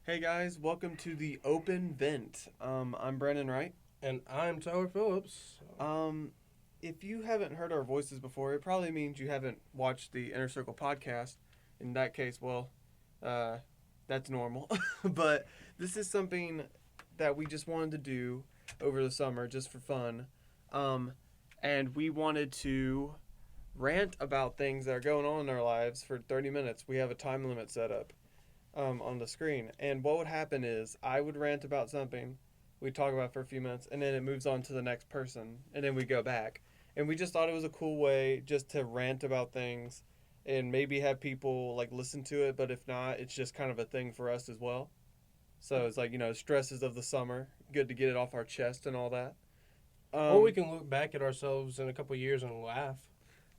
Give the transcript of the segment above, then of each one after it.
Hey guys, welcome to the Open Vent. I'm Brennan Wright. And I'm Tyler Phillips. Um, if you haven't heard our voices before, it probably means you haven't watched the Inner Circle podcast. In that case, well, uh, that's normal. But this is something that we just wanted to do over the summer just for fun. Um, and we wanted to rant about things that are going on in our lives for 30 minutes. We have a time limit set up. On the screen. And what would happen is I would rant about something, we'd talk about it for a few minutes, and then it moves on to the next person, and then we go back. And we just thought it was a cool way just to rant about things and maybe have people like listen to it, but if not, it's just kind of a thing for us as well. So it's like, stresses of the summer, good to get it off our chest and all that. Or we can look back at ourselves in a couple of years and laugh.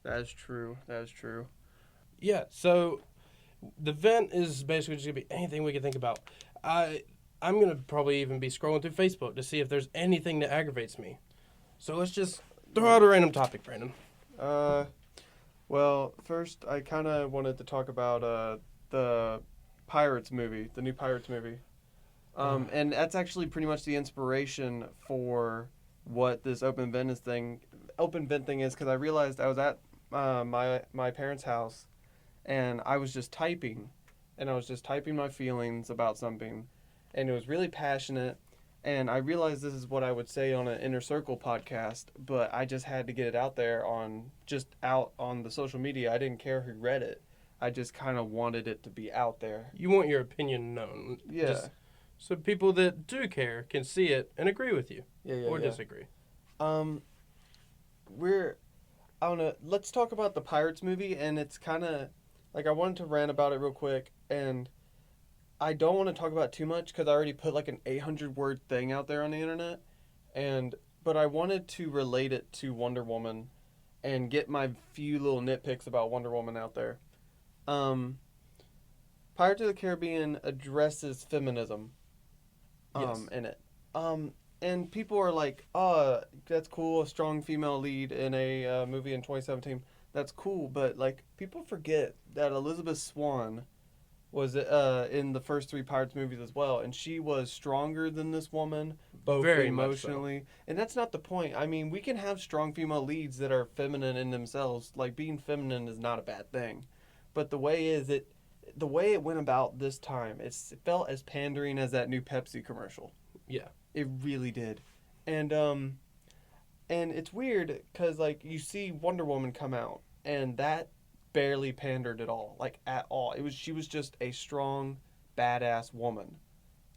That is true. That is true. Yeah, so the vent is basically just going to be anything we can think about. I'm going to probably even be scrolling through Facebook to see if there's anything that aggravates me. So let's just throw out a random topic, Brandon. Well, first I kind of wanted to talk about the Pirates movie, the new Pirates movie. And that's actually pretty much the inspiration for what this open vent thing is, because I realized I was at my parents' house, and I was just typing, my feelings about something, and it was really passionate. And I realized this is what I would say on an Inner Circle podcast, but I just had to get it out there out on the social media. I didn't care who read it. I just kind of wanted it to be out there. You want your opinion known. Yeah. Just so people that do care can see it and agree with you. Or disagree. I don't know. Let's talk about the Pirates movie, and it's kind of like I wanted to rant about it real quick, and I don't want to talk about it too much because I already put like an 800-word thing out there on the internet, but I wanted to relate it to Wonder Woman and get my few little nitpicks about Wonder Woman out there. Pirates of the Caribbean addresses feminism Yes. in it. And people are like, "Oh, that's cool, a strong female lead in a movie in 2017. That's cool," but like people forget that Elizabeth Swann was in the first three Pirates movies as well, and she was stronger than this woman, both Very much so. emotionally. And that's not the point. I mean, we can have strong female leads that are feminine in themselves. Like being feminine is not a bad thing, but the way it went about this time, it felt as pandering as that new Pepsi commercial. Yeah. It really did. And it's weird because like you see Wonder Woman come out, and that barely pandered at all, like at all. She was just a strong, badass woman.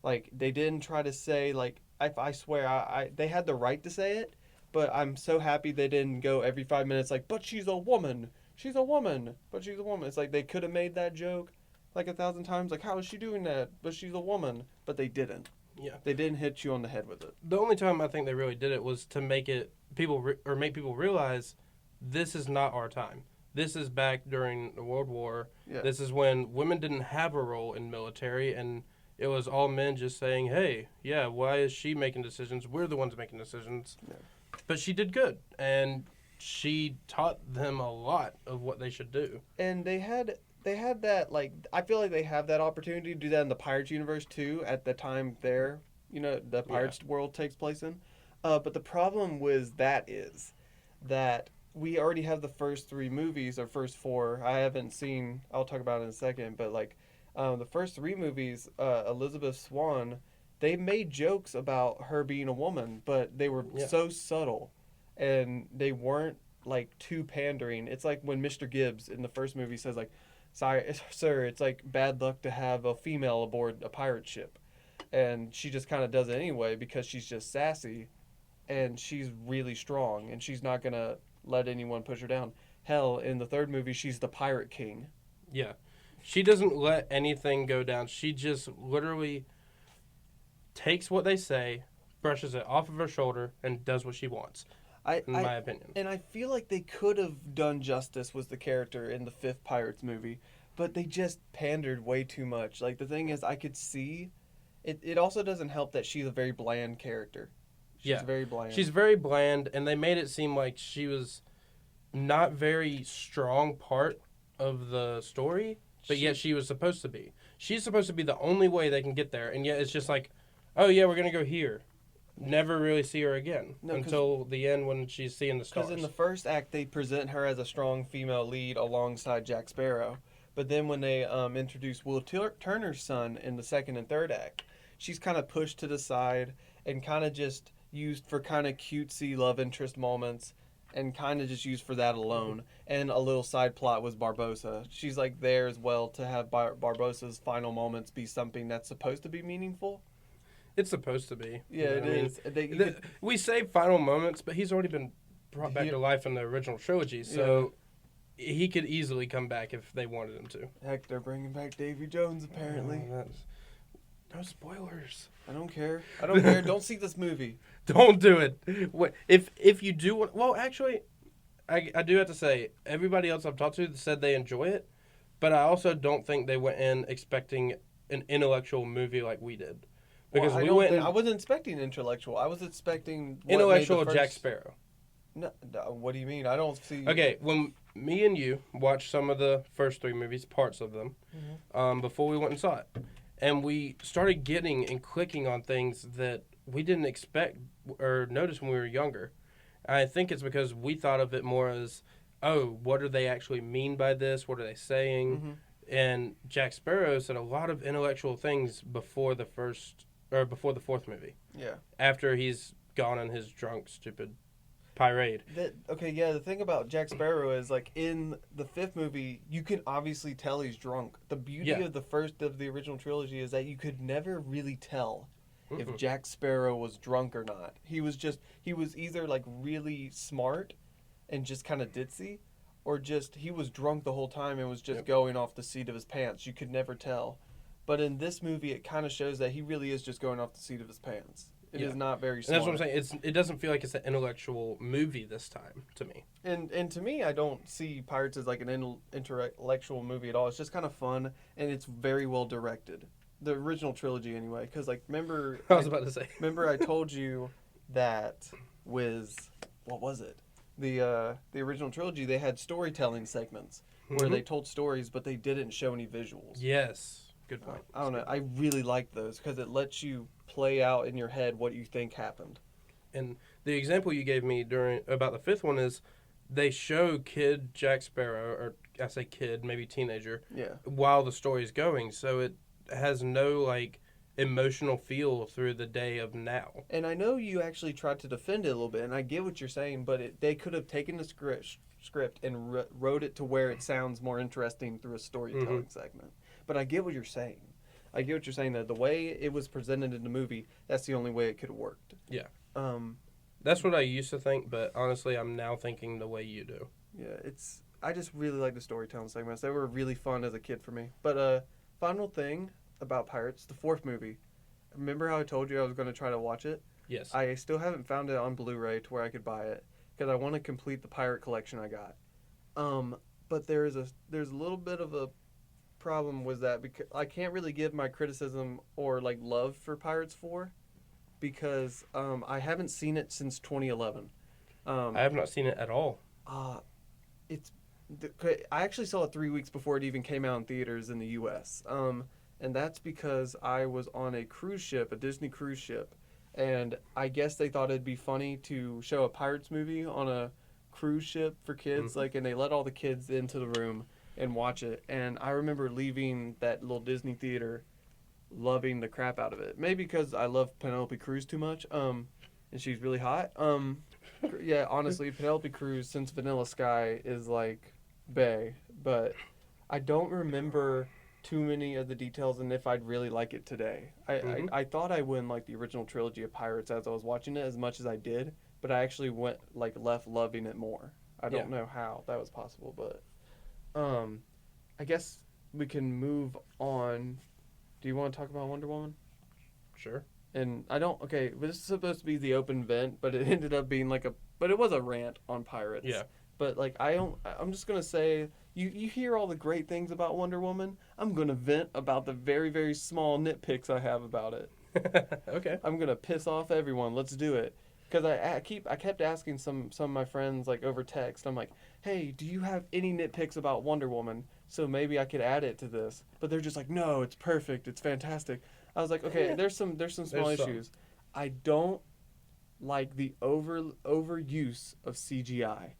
Like they didn't try to say like I swear I they had the right to say it, but I'm so happy they didn't go every 5 minutes like, but she's a woman. She's a woman, but she's a woman. It's like they could have made that joke like 1,000 times. Like, how is she doing that? But she's a woman. But they didn't. Yeah. They didn't hit you on the head with it. The only time I think they really did it was to make people realize this is not our time. This is back during the World War. Yeah. This is when women didn't have a role in military, and it was all men just saying, "Hey, yeah, why is she making decisions? We're the ones making decisions." Yeah. But she did good, and she taught them a lot of what they should do. And they had that, like, I feel like they have that opportunity to do that in the Pirates universe too at the time the Pirates world takes place in. But the problem with that is that we already have the first three movies, or first four. I haven't seen, I'll talk about it in a second, but like the first three movies, Elizabeth Swann, they made jokes about her being a woman, but they were so subtle, and they weren't like too pandering. It's like when Mr. Gibbs in the first movie says like, "Sorry, sir, it's like bad luck to have a female aboard a pirate ship," and she just kind of does it anyway because she's just sassy, and she's really strong, and she's not gonna let anyone push her down. Hell, in the third movie, she's the pirate king. Yeah. She doesn't let anything go down. She just literally takes what they say, brushes it off of her shoulder, and does what she wants, in my opinion. And I feel like they could have done justice with the character in the fifth Pirates movie, but they just pandered way too much. Like, the thing is, I could see... It also doesn't help that she's a very bland character. She's very bland. She's very bland, and they made it seem like she was not very strong part of the story, but yet she was supposed to be. She's supposed to be the only way they can get there, and yet it's just like, oh yeah, we're gonna go here. Never really see her again until the end when she's seeing the stars. Because in the first act, they present her as a strong female lead alongside Jack Sparrow. But then when they introduce Will Turner's son in the second and third act, she's kind of pushed to the side and kind of just used for kind of cutesy love interest moments and kind of just used for that alone. And a little side plot was Barbossa. She's like there as well to have Barbossa's final moments be something that's supposed to be meaningful. It's supposed to be. Yeah, it is. We say final moments, but he's already been brought back to life in the original trilogy, so he could easily come back if they wanted him to. Heck, they're bringing back Davy Jones, apparently. No spoilers. I don't care. I don't care. Don't see this movie. Don't do it. If you do want... Well, actually, I do have to say, everybody else I've talked to said they enjoy it, but I also don't think they went in expecting an intellectual movie like we did. Because I wasn't expecting intellectual. I was expecting intellectual Jack Sparrow. No, what do you mean? I don't see. Okay, when me and you watched some of the first three movies, parts of them, before we went and saw it, and we started getting and clicking on things that we didn't expect or notice when we were younger. I think it's because we thought of it more as, oh, what do they actually mean by this? What are they saying? Mm-hmm. And Jack Sparrow said a lot of intellectual things before the fourth movie. Yeah. After he's gone on his drunk, stupid tirade. The thing about Jack Sparrow is, like, in the fifth movie, you can obviously tell he's drunk. The beauty of the original trilogy is that you could never really tell if Jack Sparrow was drunk or not. He was either, like, really smart and just kind of ditzy, or just he was drunk the whole time and was just going off the seat of his pants. You could never tell. But in this movie, it kind of shows that he really is just going off the seat of his pants. It is not very smart. And that's what I'm saying. It doesn't feel like it's an intellectual movie this time to me. And to me, I don't see Pirates as like an intellectual movie at all. It's just kind of fun, and it's very well directed. The original trilogy, anyway. Because, like, remember... I was about to say. Remember I told you that what was it? The original trilogy, they had storytelling segments where they told stories, but they didn't show any visuals. Yes. Good point. I don't know. I really like those because it lets you play out in your head what you think happened. And the example you gave me about the fifth one is they show kid Jack Sparrow, or I say kid, maybe teenager, while the story's going. So it has no, like, emotional feel through the day of now. And I know you actually tried to defend it a little bit, and I get what you're saying, but they could have taken the script and wrote it to where it sounds more interesting through a storytelling segment. But I get what you're saying. I get what you're saying, that the way it was presented in the movie, that's the only way it could have worked. Yeah. That's what I used to think, but honestly, I'm now thinking the way you do. Yeah, I just really like the storytelling segments. They were really fun as a kid for me. But final thing about Pirates, the fourth movie. Remember how I told you I was going to try to watch it? Yes. I still haven't found it on Blu-ray to where I could buy it because I want to complete the pirate collection I got. But there's a little bit of a problem with that because I can't really give my criticism or like love for Pirates 4 because I haven't seen it since 2011. I have not seen it at all. I actually saw it 3 weeks before it even came out in theaters in the U.S. And that's because I was on a cruise ship, a Disney cruise ship, and I guess they thought it'd be funny to show a Pirates movie on a cruise ship for kids, and they let all the kids into the room and watch it. And I remember leaving that little Disney theater loving the crap out of it. Maybe because I love Penelope Cruz too much, and she's really hot. Yeah, honestly, Penelope Cruz since Vanilla Sky is like bae, but I don't remember too many of the details and if I'd really like it today. I thought I wouldn't like the original trilogy of Pirates as I was watching it as much as I did, but I actually left loving it more. I don't know how that was possible, but I guess we can move on. Do you want to talk about Wonder Woman? Sure. And this is supposed to be the open vent, but it ended up being but it was a rant on Pirates. Yeah. But I'm just going to say, you hear all the great things about Wonder Woman. I'm going to vent about the very, very small nitpicks I have about it. Okay. I'm going to piss off everyone. Let's do it. Because I kept asking some of my friends, like, over text. I'm like, hey, do you have any nitpicks about Wonder Woman? so maybe I could add it to this. But they're just like, no, it's perfect, it's fantastic. I was like, okay, Yeah. there's some small There's some. issues. I don't like the overuse of CGI.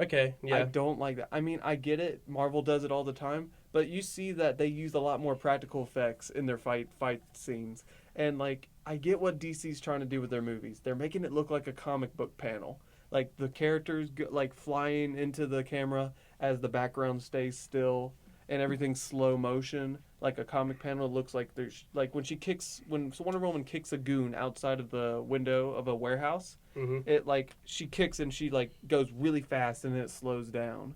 Okay, I yeah. don't like that. I mean, I get it. Marvel does it all the time, but you see that they use a lot more practical effects in their fight scenes. And like, I get what DC's trying to do with their movies. They're making it look like a comic book panel. Like the characters like flying into the camera as the background stays still and everything's slow motion. Like a comic panel looks like there's like when Wonder Woman kicks a goon outside of the window of a warehouse, Hmm. it like she kicks and she like goes really fast and then it slows down.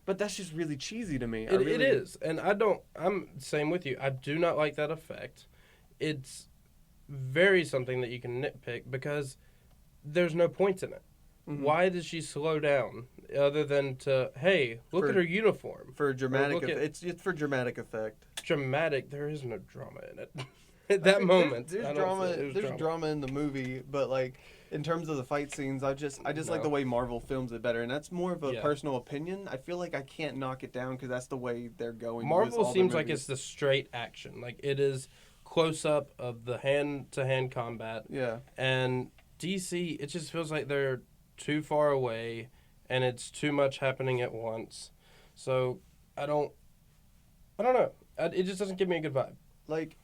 But that's just really cheesy to me. It is, and I'm same with you. I do not like that effect. It's very something that you can nitpick because there's no point in it. Mhm. Why does she slow down other than to, hey, look at her uniform? For dramatic, look at- it's for dramatic effect. Dramatic. There is no drama in it. At that moment, there's I don't drama. feel There's drama in the movie, but like in terms of the fight scenes, I just like No. the way Marvel films it better, and that's more of a Yeah. personal opinion. I feel like I can't knock it down because that's the way they're going. with Marvel all their seems like movies. it's the straight action. Like it is close up of the hand to hand combat. Yeah. And DC, it just feels like they're too far away and it's too much happening at once. So I don't know. It just doesn't give me a good vibe. Like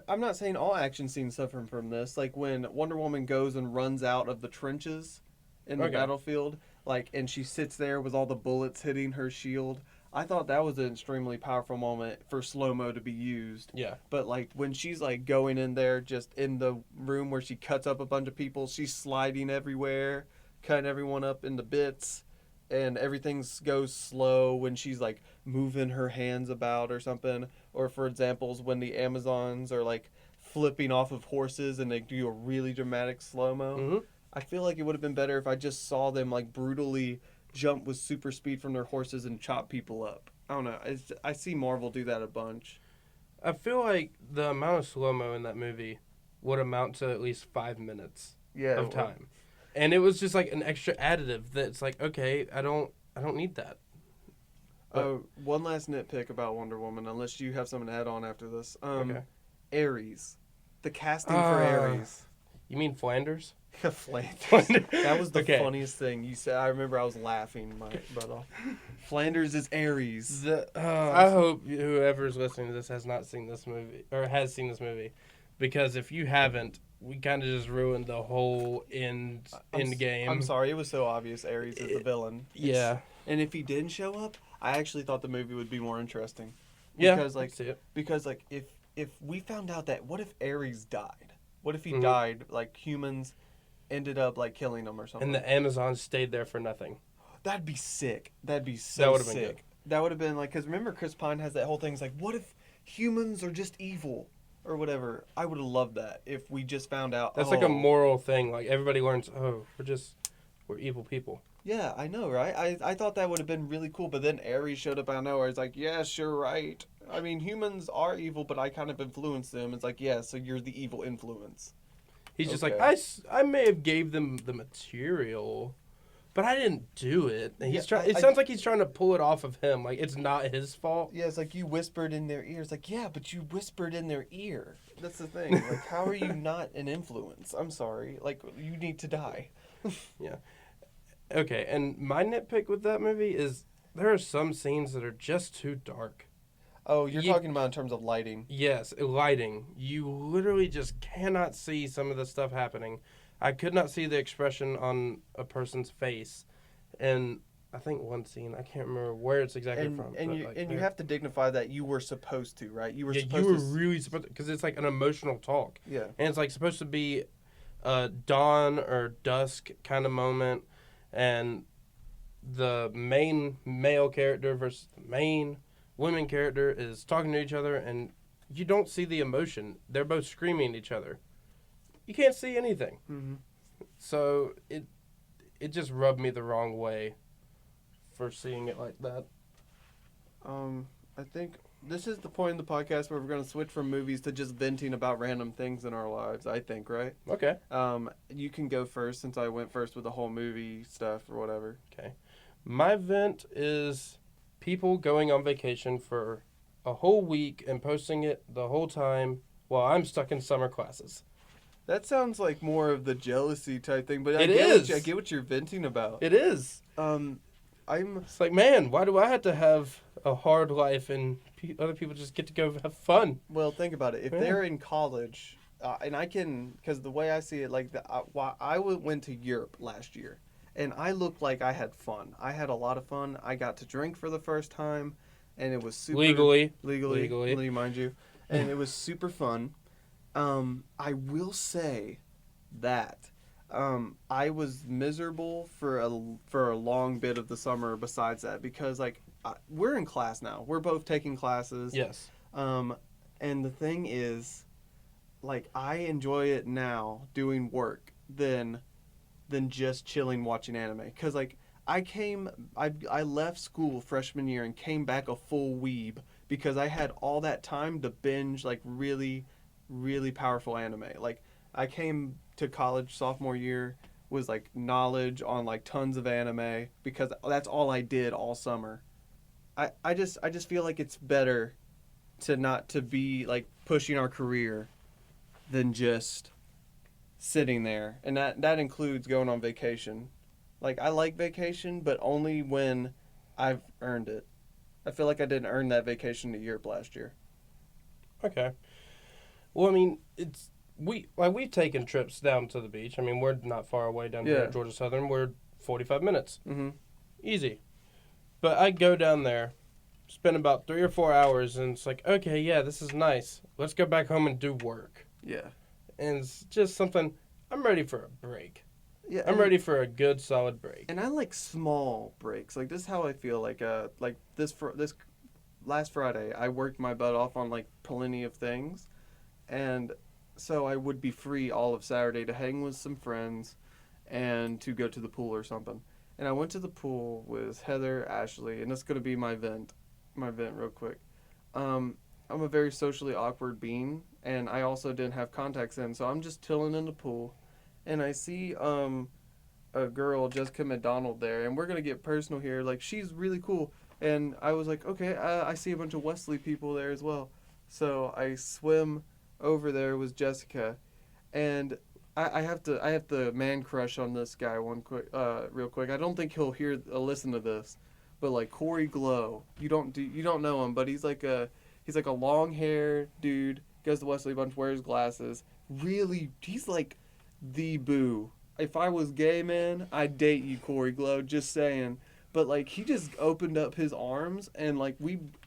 I'm not saying all action scenes suffer from this. Like when Wonder Woman goes and runs out of the trenches in the Okay. battlefield, like and she sits there with all the bullets hitting her shield. I thought that was an extremely powerful moment for slow-mo to be used. Yeah. But like when she's like going in there just in the room where she cuts up a bunch of people, she's sliding everywhere, cutting everyone up into bits, and everything goes slow when she's like moving her hands about or something. Or for examples, when the Amazons are like flipping off of horses and they do a really dramatic slow-mo. Mm-hmm. I feel like it would have been better if I just saw them like brutally jump with super speed from their horses and chop people up. I don't know. I see Marvel do that a bunch. I feel like the amount of slow mo in that movie would amount to at least 5 minutes of time, and it was just like an extra additive that's like, okay, I don't need that. Oh, one last nitpick about Wonder Woman, unless you have something to add on after this. Okay. Ares, the casting for Ares. You mean Flanders? Flanders. That was the Okay. funniest thing you said. I remember I was laughing my butt off. Flanders is Ares. I hope whoever's listening to this has not seen this movie or has seen this movie, because if you haven't, we kind of just ruined the whole end game. I'm sorry, it was so obvious Ares is the villain. Yeah. And if he didn't show up, I actually thought the movie would be more interesting. Yeah. Because like I see it. Because like if we found out that what if Ares died? What if he Mhm. died like humans ended up like killing him or something? And the Amazons stayed there for nothing. That'd be sick. That'd be so That would've been sick. good. That would have been like, because remember Chris Pine has that whole thing. It's like, what if humans are just evil or whatever? I would have loved that if we just found out. That's like a moral thing. Like everybody learns, we're evil people. Yeah, I know, right? I thought that would have been really cool, but then Ares showed up out of nowhere. It's like, yes, you're right. I mean, humans are evil, but I kind of influenced them. It's like, yeah, so you're the evil influence. He's just like, Okay. I may have gave them the material, but I didn't do it. And he's Yeah, It sounds like he's trying to pull it off of him. Like it's not his fault. Yeah, it's like you whispered in their ear. It's like, yeah, but you whispered in their ear. That's the thing. Like, how are you not an influence? I'm sorry. Like, you need to die. Yeah. Okay, and my nitpick with that movie is there are some scenes that are just too dark. Oh, you're You- talking about in terms of lighting. Yes, lighting. You literally just cannot see some of the stuff happening. I could not see the expression on a person's face. And I think one scene, I can't remember where it's exactly from. And but, you like, and you there- have to dignify that you were supposed to, right? You were yeah, supposed you were to. really supposed to, because it's like an emotional talk. Yeah. And it's like supposed to be a dawn or dusk kind of moment. And the main male character versus the main women character is talking to each other, and you don't see the emotion. They're both screaming at each other. You can't see anything. Mm-hmm. So it just rubbed me the wrong way for seeing it like that. I think this is the point in the podcast where we're going to switch from movies to just venting about random things in our lives. I think, right? Okay. You can go first since I went first with the whole movie stuff or whatever. My vent is people going on vacation for a whole week and posting it the whole time while I'm stuck in summer classes. That sounds like more of the jealousy type thing, but It is. I get what you're venting about. It is. I'm It's like, man, why do I have to have a hard life and other people just get to go have fun? Well, think about it. If they're in college, and I can, because the way I see it, like I went to Europe last year, and I looked like I had fun. I had a lot of fun. I got to drink for the first time, and it was super legally, mind you, and it was super fun. I will say that I was miserable for a long bit of the summer. Besides that, because like we're in class now, we're both taking classes. Yes. And the thing is, like I enjoy it now doing work than just chilling watching anime. Cause like I left school freshman year and came back a full weeb because I had all that time to binge like really, really powerful anime. Like I came to college sophomore year was like knowledge on like tons of anime because that's all I did all summer. I just feel like it's better to not to be like pushing our career than just sitting there. And that includes going on vacation. Like I like vacation, but only when I've earned it. I feel like I didn't earn that vacation to Europe last year. Okay. Well, I mean, we've taken trips down to the beach. I mean, we're not far away down here at Georgia Southern. We're 45 minutes. Mm-hmm. Easy. But I go down there, spend about 3 or 4 hours, and it's like, okay, yeah, this is nice. Let's go back home and do work. Yeah. And it's just something, I'm ready for a break. Yeah, I'm ready for a good, solid break. And I like small breaks. Like this is how I feel. Like this last Friday, I worked my butt off on like plenty of things, and so I would be free all of Saturday to hang with some friends, and to go to the pool or something. And I went to the pool with Heather, Ashley, and that's gonna be my vent real quick. I'm a very socially awkward being, and I also didn't have contacts in, so I'm just chilling in the pool. And I see a girl, Jessica McDonald, there, and we're gonna get personal here. Like she's really cool, and I was like, okay, I see a bunch of Wesley people there as well, so I swim over there with Jessica, and I have to man crush on this guy real quick. I don't think he'll listen to this, but like Corey Glow, you don't know him, but he's like a long hair dude, goes to Wesley a bunch, wears glasses. Really, he's like the boo. If I was gay, man, I'd date you, Corey Glow, just saying. But like he just opened up his arms and like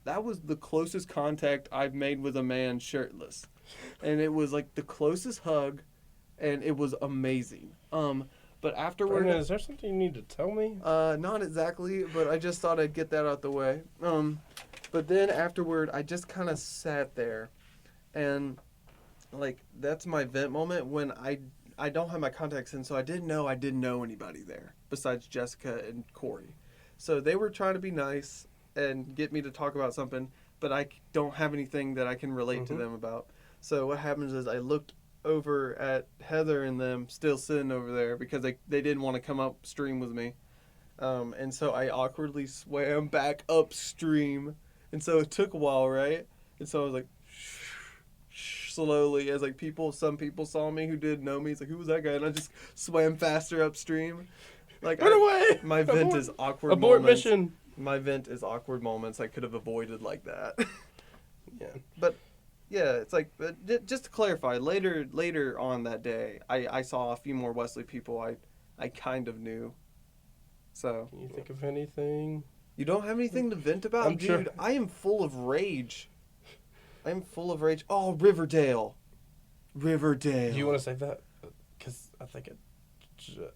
that was the closest contact I've made with a man shirtless. And it was like the closest hug, and it was amazing. But afterward, Brandon, is there something you need to tell me? Not exactly, but I just thought I'd get that out the way. But then afterward, I just kind of sat there, and like that's my vent moment when I don't have my contacts in, so I didn't know anybody there besides Jessica and Corey. So they were trying to be nice and get me to talk about something, but I don't have anything that I can relate to them about. So what happens is I looked over at Heather and them still sitting over there because they didn't want to come upstream with me. And so I awkwardly swam back upstream. And so it took a while, right? And so I was like, slowly, as like some people saw me who didn't know me. It's like, who was that guy? And I just swam faster upstream. Like, run away! My vent is awkward Abort moments. mission! My vent is awkward moments I could have avoided like that. Yeah. But yeah, it's like, just to clarify, later on that day, I saw a few more Wesley people I kind of knew. So. Can you think of anything? You don't have anything to vent about? I'm Dude, sure. I am full of rage. Oh, Riverdale. Do you want to say that? Because I think it...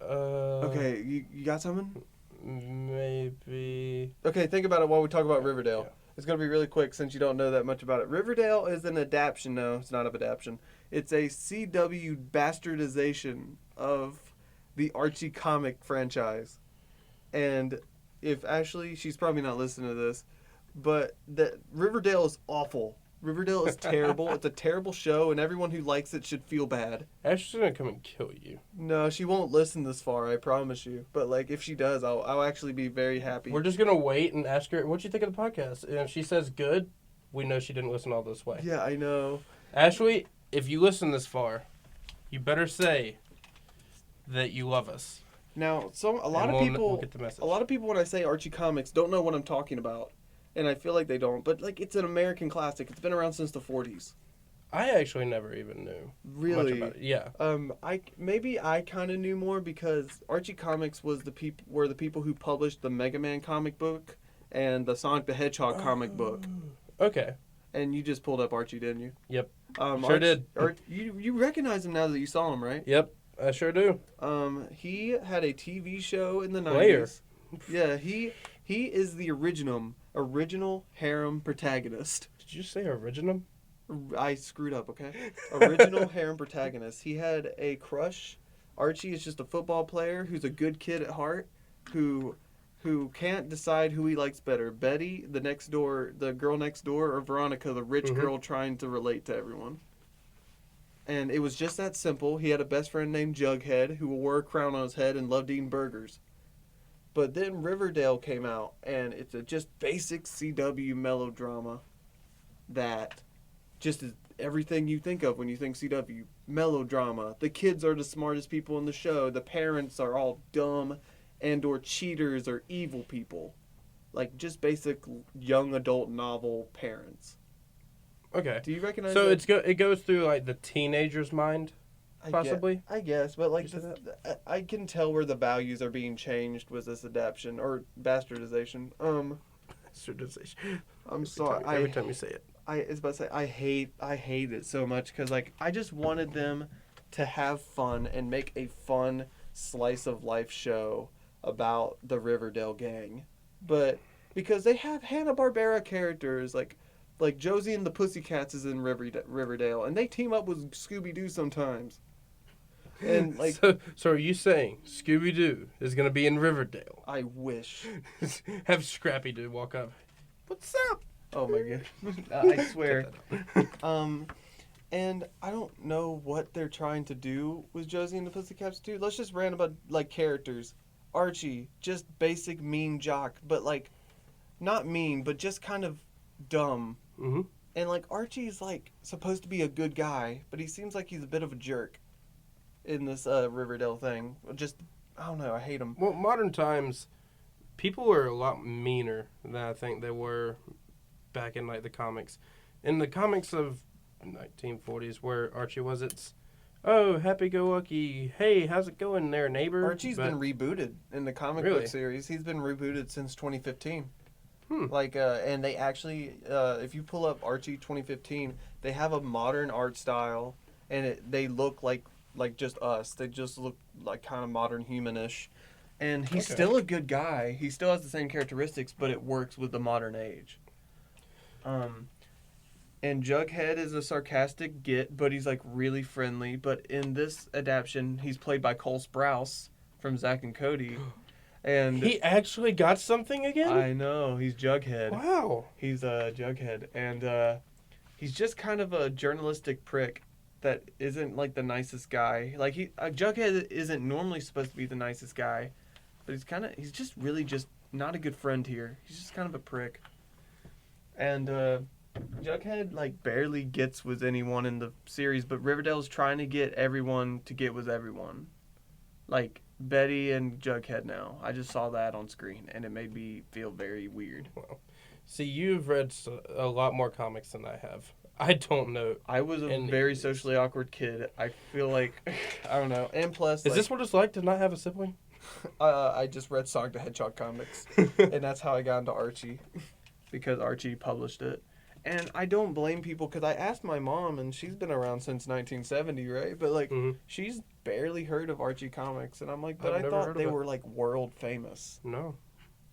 Okay, you got something? Maybe... Okay, think about it while we talk about Riverdale. Yeah. It's going to be really quick since you don't know that much about it. Riverdale is an adaptation. No, it's not an adaptation. It's a CW bastardization of the Archie comic franchise. And if Ashley, she's probably not listening to this, but Riverdale is awful. Riverdale is terrible. It's a terrible show, and everyone who likes it should feel bad. Ashley's gonna come and kill you. No, she won't listen this far, I promise you. But like, if she does, I'll actually be very happy. We're just gonna wait and ask her, "What'd you think of the podcast?" And if she says good, we know she didn't listen all this way. Yeah, I know. Ashley, if you listen this far, you better say that you love us. Now, a lot And of we'll people, get the message. a lot of people, when I say Archie Comics, don't know what I'm talking about, and I feel like they don't. But like, it's an American classic. It's been around since the '40s. I actually never even knew Really? much about it. Yeah. I kind of knew more because Archie Comics were the people who published the Mega Man comic book and the Sonic the Hedgehog comic book. Okay. And you just pulled up Archie, didn't you? Yep. Sure did. You recognize him now that you saw him, right? Yep. I sure do. He had a TV show in the 90s. Player. Yeah, he is the original harem protagonist. Did you say original? I screwed up, okay? Original harem protagonist. He had a crush. Archie is just a football player who's a good kid at heart, who can't decide who he likes better, Betty, the girl next door, or Veronica, the rich girl trying to relate to everyone. And it was just that simple. He had a best friend named Jughead who wore a crown on his head and loved eating burgers. But then Riverdale came out, and it's a just basic CW melodrama that just is everything you think of when you think CW. Melodrama. The kids are the smartest people in the show. The parents are all dumb and or cheaters or evil people. Like, just basic young adult novel parents. Okay. Do you recognize So that? it goes through like the teenager's mind, possibly? I guess, but like You said I can tell where the values are being changed with this adaptation or bastardization. Bastardization. I'm sorry. Every time you say it. I was about to say I hate it so much because like I just wanted them to have fun and make a fun slice of life show about the Riverdale gang, but because they have Hanna-Barbera characters like Josie and the Pussycats is in Riverdale, and they team up with Scooby-Doo sometimes. And like, so are you saying Scooby-Doo is gonna be in Riverdale? I wish. Have Scrappy Doo walk up. What's up? Oh my god! I swear. And I don't know what they're trying to do with Josie and the Pussycats too. Let's just rant about like characters. Archie, just basic mean jock, but like, not mean, but just kind of dumb. Mm-hmm. And like Archie's like supposed to be a good guy, but he seems like he's a bit of a jerk in this Riverdale thing. Just I don't know. I hate him. Well, modern times, people are a lot meaner than I think they were back in like the comics. In the comics of 1940s, where Archie was, it's happy-go-lucky. Hey, how's it going there, neighbor? Archie's been rebooted in the comic book series. He's been rebooted since 2015. Like, and they actually, if you pull up Archie 2015, they have a modern art style, and they look like just us. They just look like kind of modern humanish. And he's still a good guy. He still has the same characteristics, but it works with the modern age. And Jughead is a sarcastic git, but he's like really friendly. But in this adaptation, he's played by Cole Sprouse from Zack and Cody. And he actually got something again? I know, he's Jughead. Wow. He's Jughead. And he's just kind of a journalistic prick that isn't like the nicest guy. Like Jughead isn't normally supposed to be the nicest guy, but he's just really just not a good friend here. He's just kind of a prick. And Jughead like barely gets with anyone in the series, but Riverdale's trying to get everyone to get with everyone. Like Betty and Jughead now. I just saw that on screen, and it made me feel very weird. Well, see, you've read a lot more comics than I have. I don't know. I was a very socially awkward kid. I feel like, I don't know. And plus, is this what it's like to not have a sibling? I just read Sonic the Hedgehog comics, and that's how I got into Archie, because Archie published it. And I don't blame people, because I asked my mom, and she's been around since 1970, right? But, like, she's barely heard of Archie comics. And I'm like, but I thought they were, like, world famous. No.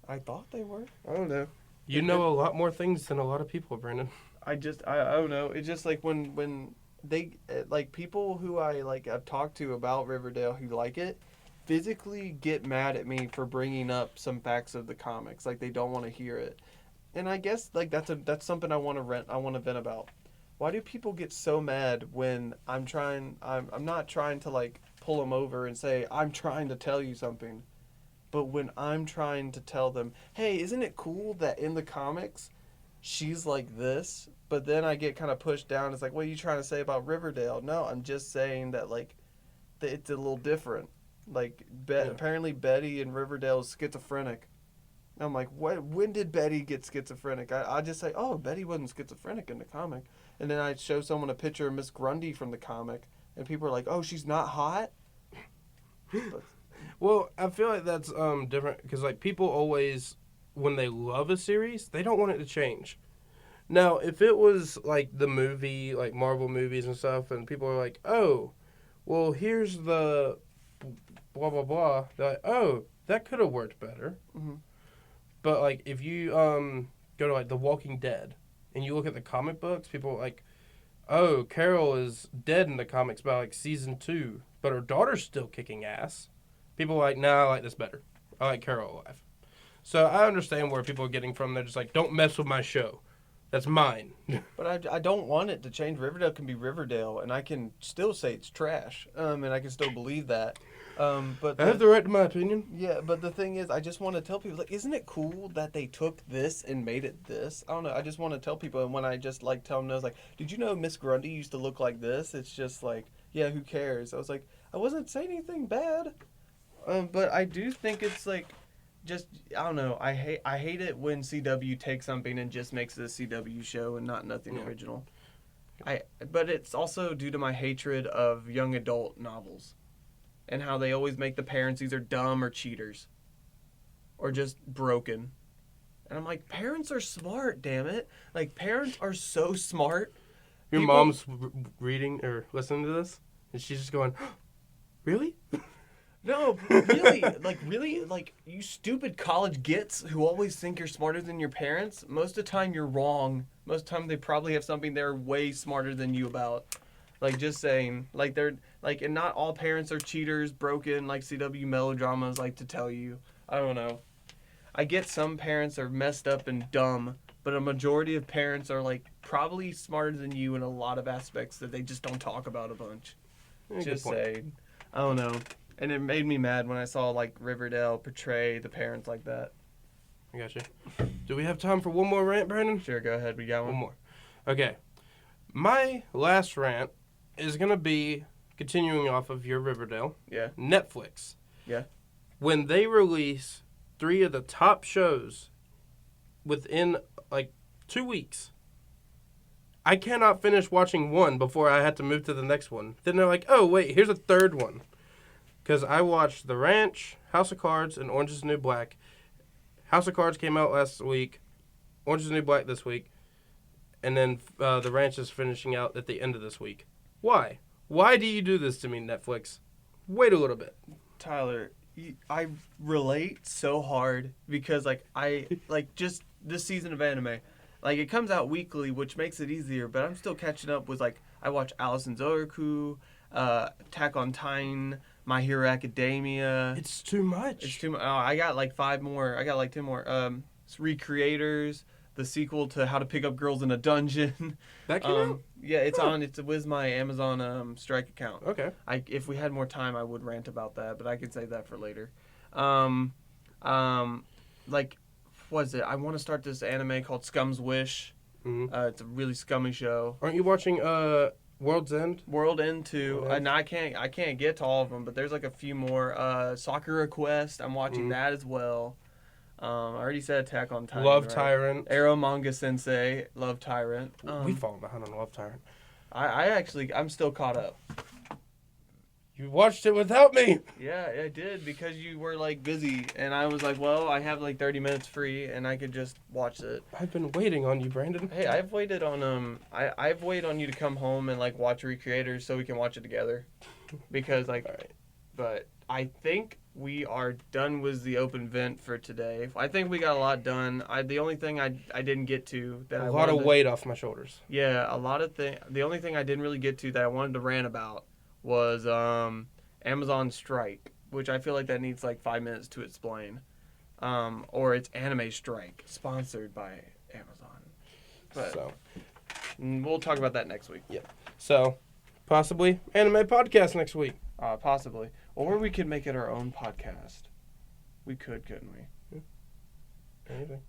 I thought they were. I don't know. You know a lot more things than a lot of people, Brandon. I don't know. It's just, like, when they, like, people who I, like, I've talked to about Riverdale who like it, physically get mad at me for bringing up some facts of the comics. Like, they don't want to hear it. And I guess like that's something I want to vent about. Why do people get so mad when I'm not trying to like pull them over and say I'm trying to tell you something, but when I'm trying to tell them, "Hey, isn't it cool that in the comics she's like this?" But then I get kind of pushed down. It's like, "What are you trying to say about Riverdale?" No, I'm just saying that like it's a little different. Like apparently Betty in Riverdale is schizophrenic. I'm like, what? When did Betty get schizophrenic? I just say, oh, Betty wasn't schizophrenic in the comic, and then I show someone a picture of Miss Grundy from the comic, and people are like, oh, she's not hot. But, Well, I feel like that's different because like people always, when they love a series, they don't want it to change. Now, if it was like the movie, like Marvel movies and stuff, and people are like, oh, well, here's the blah blah blah. They're like, oh, that could have worked better. mm-hmm. But like if you go to like The Walking Dead and you look at the comic books, people are like, oh, Carol is dead in the comics by like season 2, but her daughter's still kicking ass. People are like, nah, I like this better. I like Carol alive. So I understand where people are getting from. They're just like, don't mess with my show. That's mine. But I don't want it to change. Riverdale can be Riverdale, and I can still say it's trash, and I can still believe that. But I have the right to my opinion. yeah, but the thing is, I just want to tell people, like, isn't it cool that they took this and made it this? I don't know. I just want to tell people, and when I just like tell them, I was like, did you know Miss Grundy used to look like this? It's just like, yeah, who cares? I was like, I wasn't saying anything bad, but I do think it's like, just I don't know. I hate it when CW takes something and just makes it a CW show and not nothing original. But it's also due to my hatred of young adult novels. And how they always make the parents either dumb or cheaters. Or just broken. And I'm like, parents are smart, damn it. Like, parents are so smart. Your mom's reading or listening to this, and she's just going, really? No, really, like, you stupid college gits who always think you're smarter than your parents, most of the time you're wrong. Most of the time they probably have something they're way smarter than you about. Like, just saying, like, they're, like, and not all parents are cheaters, broken, like CW melodramas like to tell you. I don't know. I get some parents are messed up and dumb, but a majority of parents are, like, probably smarter than you in a lot of aspects that they just don't talk about a bunch. Just saying. I don't know. And it made me mad when I saw, like, Riverdale portray the parents like that. I got you. Do we have time for one more rant, Brandon? Sure, go ahead. We got one. One more. Okay. My last rant is going to be continuing off of your Riverdale. Yeah. Netflix. Yeah. When they release 3 of the top shows within, like, 2 weeks, I cannot finish watching one before I had to move to the next one. Then they're like, oh, wait, here's a third one. Because I watched The Ranch, House of Cards, and Orange is the New Black. House of Cards came out last week. Orange is the New Black this week. And then The Ranch is finishing out at the end of this week. Why? Why do you do this to me, Netflix? Wait a little bit. Tyler, I relate so hard because, like, just this season of anime, like, it comes out weekly, which makes it easier, but I'm still catching up with, like, I watch Allison Zoraku, Attack on Titan, My Hero Academia. It's too much. It's too much. Oh, I got, like, 5 more. I got, like, 10 more. Recreators, the sequel to How to Pick Up Girls in a Dungeon. That came out? Yeah, it's on. It's with my Amazon Strike account. Okay. If we had more time, I would rant about that, but I could save that for later. Like, what is it? I want to start this anime called Scum's Wish. Mm-hmm. It's a really scummy show. Aren't you watching World's End? World End 2. And I can't get to all of them, but there's like a few more. Sakura Quest. I'm watching that as well. I already said Attack on Titan. Love right? Tyrant. Arrow Manga Sensei. Love Tyrant. We've fallen behind on Love Tyrant. I'm still caught up. You watched it without me. Yeah, I did because you were like busy, and I was like, well, I have like 30 minutes free, and I could just watch it. I've been waiting on you, Brandon. Hey, I've waited on I've waited on you to come home and like watch Recreators so we can watch it together, because like, All right. But I think we are done with the open vent for today. I think we got a lot done. The only thing I didn't get to that a lot of weight off my shoulders. Yeah, a lot of things. The only thing I didn't really get to that I wanted to rant about was Amazon Strike, which I feel like that needs like 5 minutes to explain. Or it's Anime Strike, sponsored by Amazon. But So, we'll talk about that next week. so possibly anime podcast next week. Possibly. Or we could make it our own podcast. We could, couldn't we? Anything.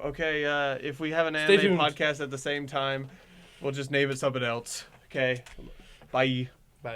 Okay, if we have an Stay anime tuned. podcast at the same time, we'll just name it something else. Okay? Bye.